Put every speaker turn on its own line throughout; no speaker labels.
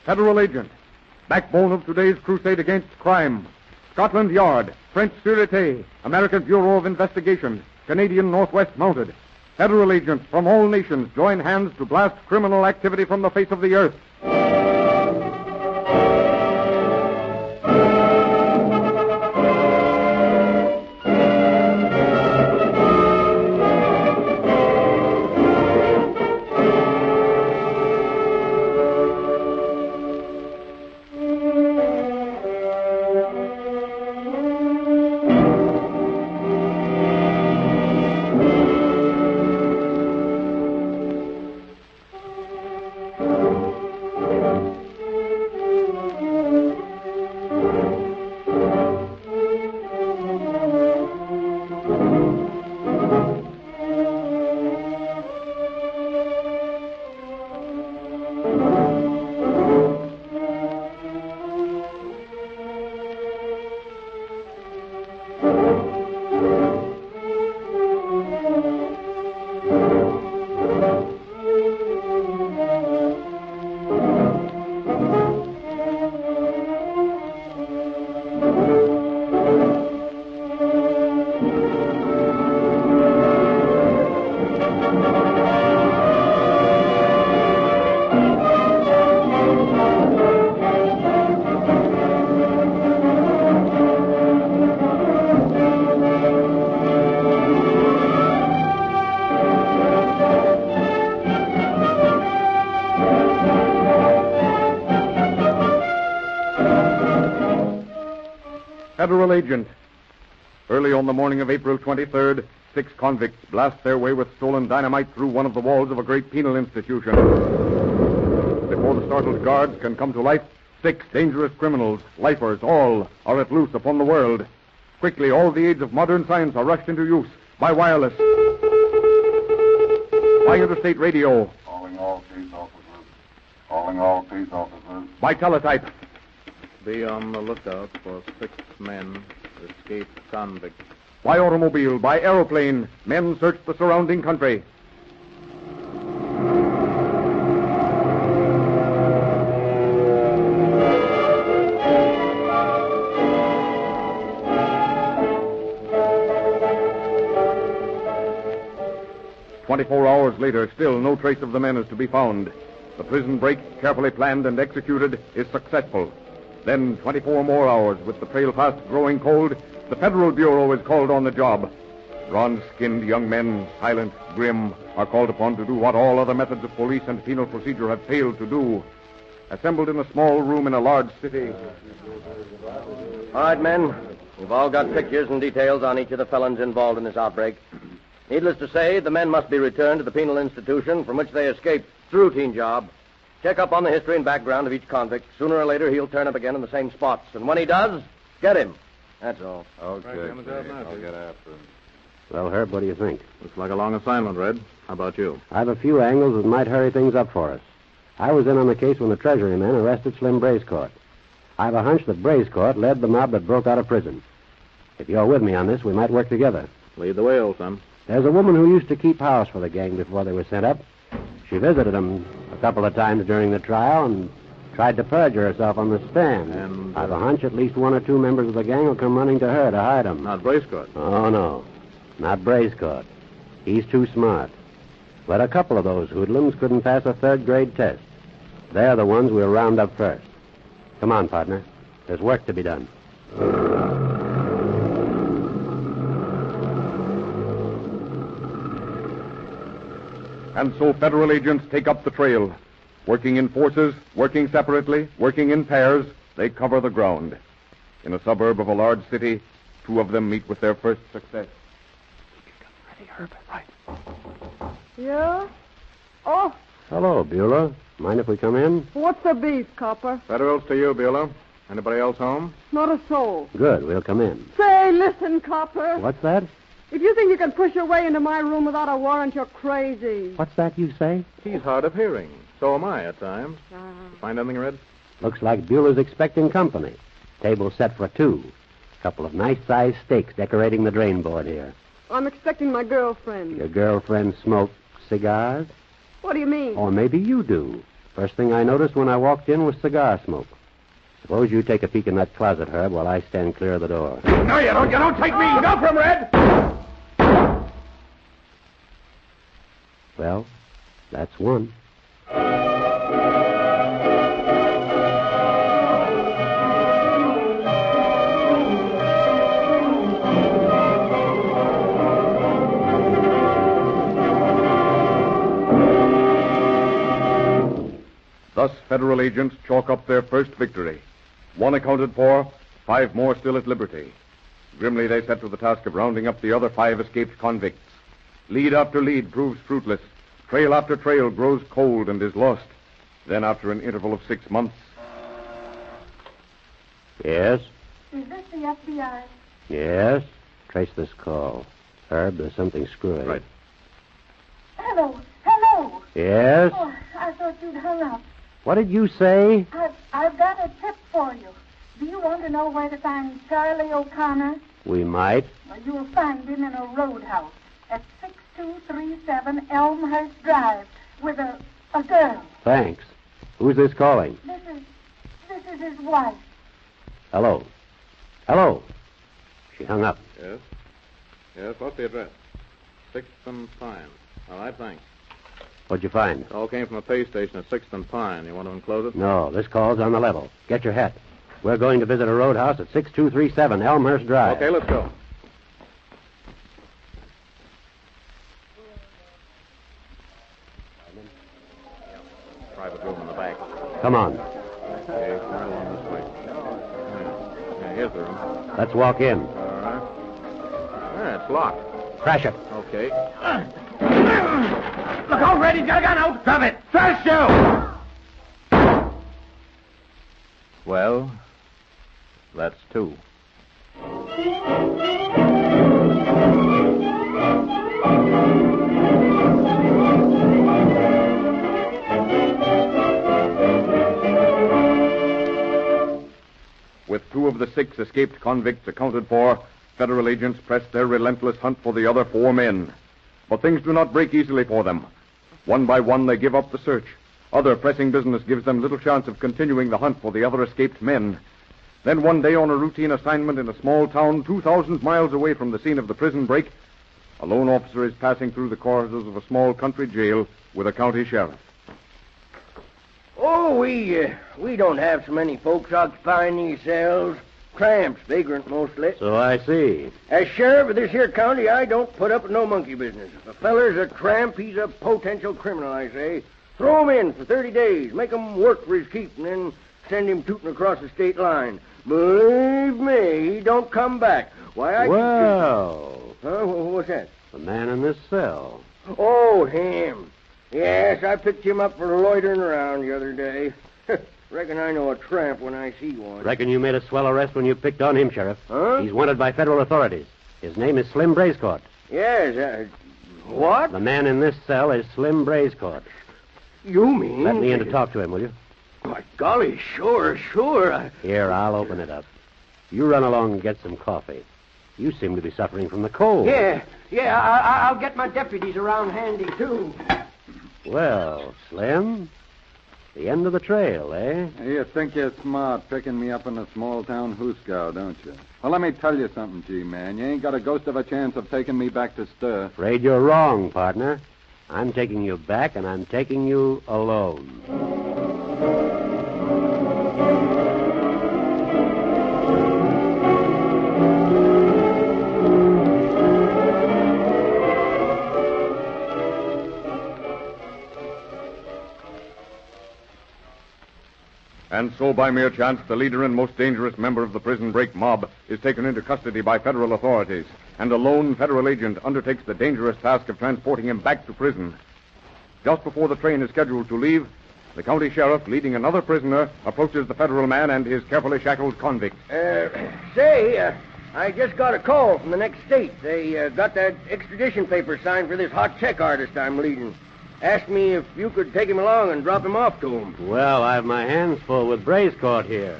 Federal agent. Backbone of today's crusade against crime. Scotland Yard, French Sûreté, American Bureau of Investigation, Canadian Northwest Mounted. Federal agents from all nations join hands to blast criminal activity from the face of the earth. Federal agent. Early on the morning of April 23rd, 6 convicts blast their way with stolen dynamite through one of the walls of a great penal institution. Before the startled guards can come to life, 6 dangerous criminals, lifers, all, are at loose upon the world. Quickly, all the aids of modern science are rushed into use by wireless, by interstate radio,
Calling all peace officers. Calling all peace officers.
by teletype.
Be on the lookout for 6 men, escaped convicts.
By automobile, by aeroplane, men search the surrounding country. "24 hours later, still no trace of the men is to be found. The prison break, carefully planned and executed, is successful. Then 24 more hours, with the trail fast growing cold, the Federal Bureau is called on the job. Bronze-skinned young men, silent, grim, are called upon to do what all other methods of police and penal procedure have failed to do. Assembled in a small room in a large city.
All right, men. We've all got pictures and details on each of the felons involved in this outbreak. Needless to say, the men must be returned to the penal institution from which they escaped. It's a routine job. Check up on the history and background of each convict. Sooner or later, he'll turn up again in the same spots. And when he does, get him. That's all.
Okay,
Right, on the job now,
I'll
Chief.
get after him.
Well, Herb, what do you think?
Looks like a long assignment, Red. How about you?
I have a few angles that might hurry things up for us. I was in on the case when the Treasury men arrested Slim Bracecourt. I have a hunch that Bracecourt led the mob that broke out of prison. If you're with me on this, we might work together.
Lead the way, old son.
There's a woman who used to keep house for the gang before they were sent up. She visited them a couple of times during the trial and tried to perjure herself on the stand.
And,
I've a hunch at least 1 or 2 members of the gang will come running to her to hide them.
Not Bracecourt.
Oh, no. Not Bracecourt. He's too smart. But a couple of those hoodlums couldn't pass a 3rd-grade test. They're the ones we'll round up first. Come on, partner. There's work to be done.
And so Federal agents take up the trail. Working in forces, working separately, working in pairs, they cover the ground. In a suburb of a large city, 2 of them meet with their first success.
Ready, Herb. Right.
Yeah? Oh,
Hello, Beulah. Mind if we come in?
what's the beef, Copper?
Federals to you, Beulah. Anybody else home?
Not a soul.
Good. We'll come in.
Say, listen, Copper.
What's that?
If you think you can push your way into my room without a warrant, you're crazy.
What's that you say?
He's hard of hearing. So am I at times. Find anything, Red?
Looks like Beulah's expecting company. Table set for 2. Couple of nice-sized steaks decorating the drain board here.
I'm expecting my girlfriend.
Your girlfriend smoke cigars?
What do you mean?
Or maybe you do. First thing I noticed when I walked in was cigar smoke. Suppose you take a peek in that closet, Herb, while I stand clear of the door.
No, you don't. You don't take me. Go for him, Red.
Well, that's one.
Thus, federal agents chalk up their first victory. One accounted for, 5 more still at liberty. Grimly they set to the task of rounding up the other 5 escaped convicts. Lead after lead proves fruitless. Trail after trail grows cold and is lost. Then, after an interval of 6 months...
Yes?
Is this the FBI?
Yes? Trace this call. Herb, there's something screwy.
Right.
Hello. Hello.
Yes?
Oh, I thought you'd hung up.
What did you say?
I've got a tip for you. Do you want to know where to find Charlie O'Connor?
We might.
Well, you'll find him in a roadhouse at 6237 Elmhurst Drive with a girl.
Thanks. Who's this calling?
This is his wife.
Hello. Hello. She hung up.
Yes? Yes, what's the address? 6th and Pine. All right, thanks.
What'd you find?
It all came from a pay station at 6th and Pine. You want to enclose it?
No, this call's on the level. Get your hat. We're going to visit a roadhouse at 6237 Elmhurst Drive.
Okay, let's go. Private room in the back.
Come on.
Okay, right along this way. Yeah, here's the room.
Let's walk in.
All right. Yeah, it's locked.
Crash it.
Okay.
Look out, Red. He's got a gun out. Drop it. First you.
Well, that's 2.
With 2 of the 6 escaped convicts accounted for, federal agents pressed their relentless hunt for the other 4 men. But things do not break easily for them. One by one, they give up the search. Other pressing business gives them little chance of continuing the hunt for the other escaped men. Then one day, on a routine assignment in a small town 2,000 miles away from the scene of the prison break, a lone officer is passing through the corridors of a small country jail with a county sheriff.
Oh, we don't have so many folks occupying these cells. Tramps, vagrant mostly.
So I see.
As sheriff of this here county, I don't put up with no monkey business. If a feller's a tramp, he's a potential criminal, I say. Throw him in for 30 days, make him work for his keep, and then send him tooting across the state line. Believe me, he don't come back. Why, I...
Well...
Huh? What's that?
The man in this cell.
Oh, him. Yes, I picked him up for loitering around the other day. Reckon I know a tramp when I see one.
Reckon you made a swell arrest when you picked on him, Sheriff.
Huh?
He's wanted by federal authorities. His name is Slim Brazecourt.
Yes, what?
The man in this cell is Slim Brazecourt.
You mean...
Let me in to talk to him, will you?
By golly, sure.
Here, I'll open it up. You run along and get some coffee. You seem to be suffering from the cold.
Yeah, I'll get my deputies around handy, too.
Well, Slim, the end of the trail, eh?
You think you're smart picking me up in a small-town hoosegow, don't you? Well, let me tell you something, G-Man. You ain't got a ghost of a chance of taking me back to stir.
Afraid you're wrong, partner. I'm taking you back, and I'm taking you alone.
And so, by mere chance, the leader and most dangerous member of the prison break mob is taken into custody by federal authorities, and a lone federal agent undertakes the dangerous task of transporting him back to prison. Just before the train is scheduled to leave, the county sheriff, leading another prisoner, approaches the federal man and his carefully shackled convict.
I just got a call from the next state. They got that extradition paper signed for this hot check artist I'm leading. Asked me if you could take him along and drop him off to him.
Well, I have my hands full with Brazecourt here.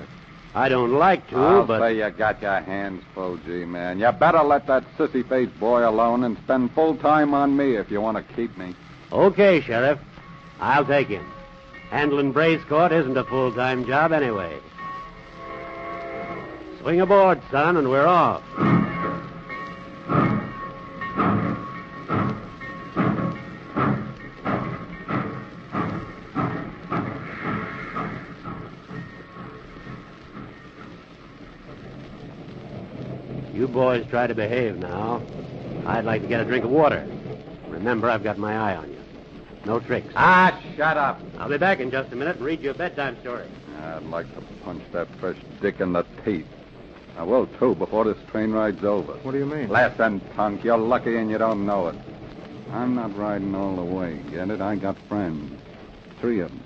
I don't like to,
I'll
but...
say you got your hands full, G-Man. You better let that sissy-faced boy alone and spend full time on me if you want to keep me.
Okay, Sheriff. I'll take him. Handling Bray's Court isn't a full-time job anyway. Swing aboard, son, and we're off. You boys try to behave now. I'd like to get a drink of water. Remember, I've got my eye on you. No tricks.
Ah, shut up.
I'll be back in just a minute and read you a bedtime story.
I'd like to punch that fresh dick in the teeth. I will, too, before this train ride's over.
What do you mean?
Listen, punk, you're lucky and you don't know it. I'm not riding all the way, get it? I got friends. 3 of them.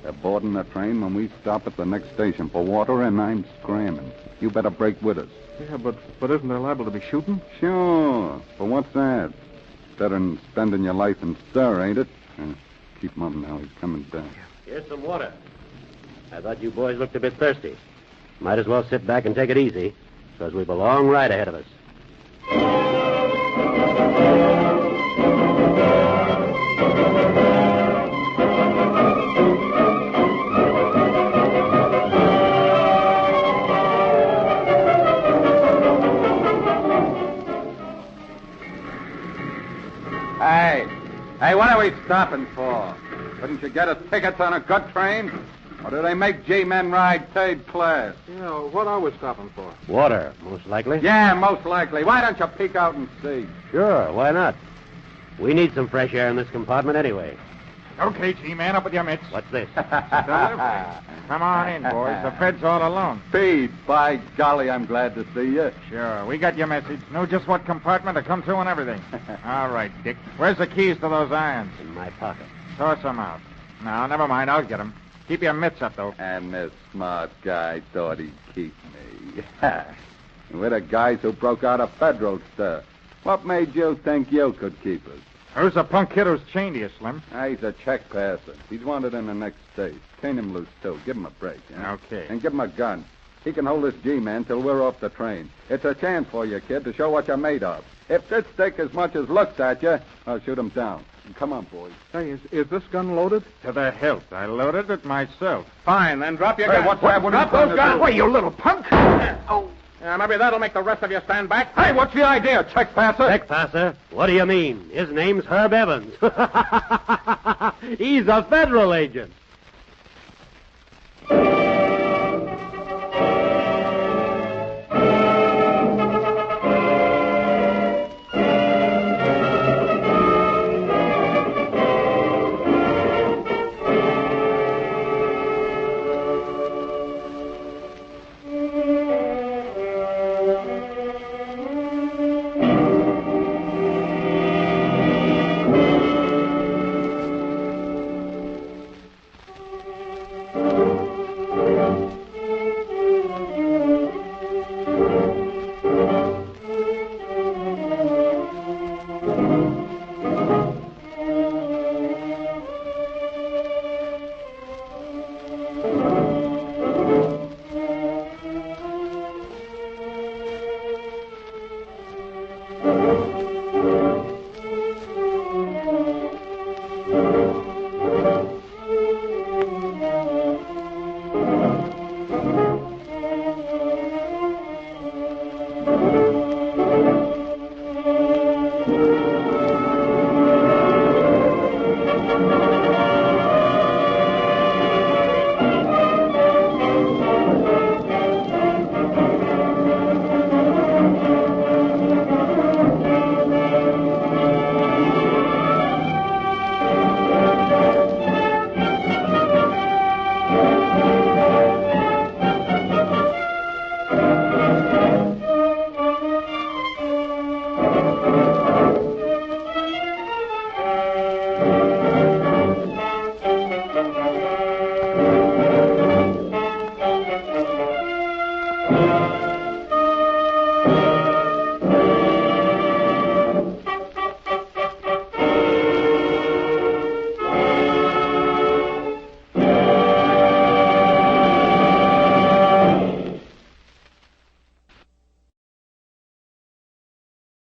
They're boarding the train when we stop at the next station for water, and I'm scramming. You better break with us.
Yeah, but isn't there liable to be shooting?
Sure. But what's that? Better than spending your life in stir, ain't it? Keep mum now. He's coming back.
Here's some water. I thought you boys looked a bit thirsty. Might as well sit back and take it easy, because we've a long ride ahead of us.
Hey, what are we stopping for? Couldn't you get us tickets on a good train? Or do they make G-men ride third class?
Yeah, what are we stopping for?
Water, most likely.
Yeah, most likely. Why don't you peek out and see?
Sure, why not? We need some fresh air in this compartment anyway.
Okay, G-man, up with your mitts.
What's this?
Come on in, boys. The Fed's all alone.
Pete, by golly, I'm glad to see you.
Sure, we got your message. Know just what compartment to come through and everything. All right, Dick. Where's the keys to those irons?
In my pocket.
Toss them out. No, never mind. I'll get them. Keep your mitts up, though.
And this smart guy thought he'd keep me. We're the guys who broke out a federal stir. What made you think you could keep us?
Who's the punk kid who's chained to you, Slim?
He's a check passer. He's wanted in the next state. Turn him loose, too. Give him a break.
Okay.
And give him a gun. He can hold this G-man till we're off the train. It's a chance for you, kid, to show what you're made of. If this stick as much as looks at you, I'll shoot him down. Come on, boys.
Hey, is this gun loaded? To the hilt. I loaded it myself. Fine, then drop your gun.
What's that?
Drop those guns. Wait, you little punk. Oh. Yeah, maybe that'll make the rest of you stand back.
Hey, what's the idea, check passer?
Check passer? What do you mean? His name's Herb Evans. He's a federal agent.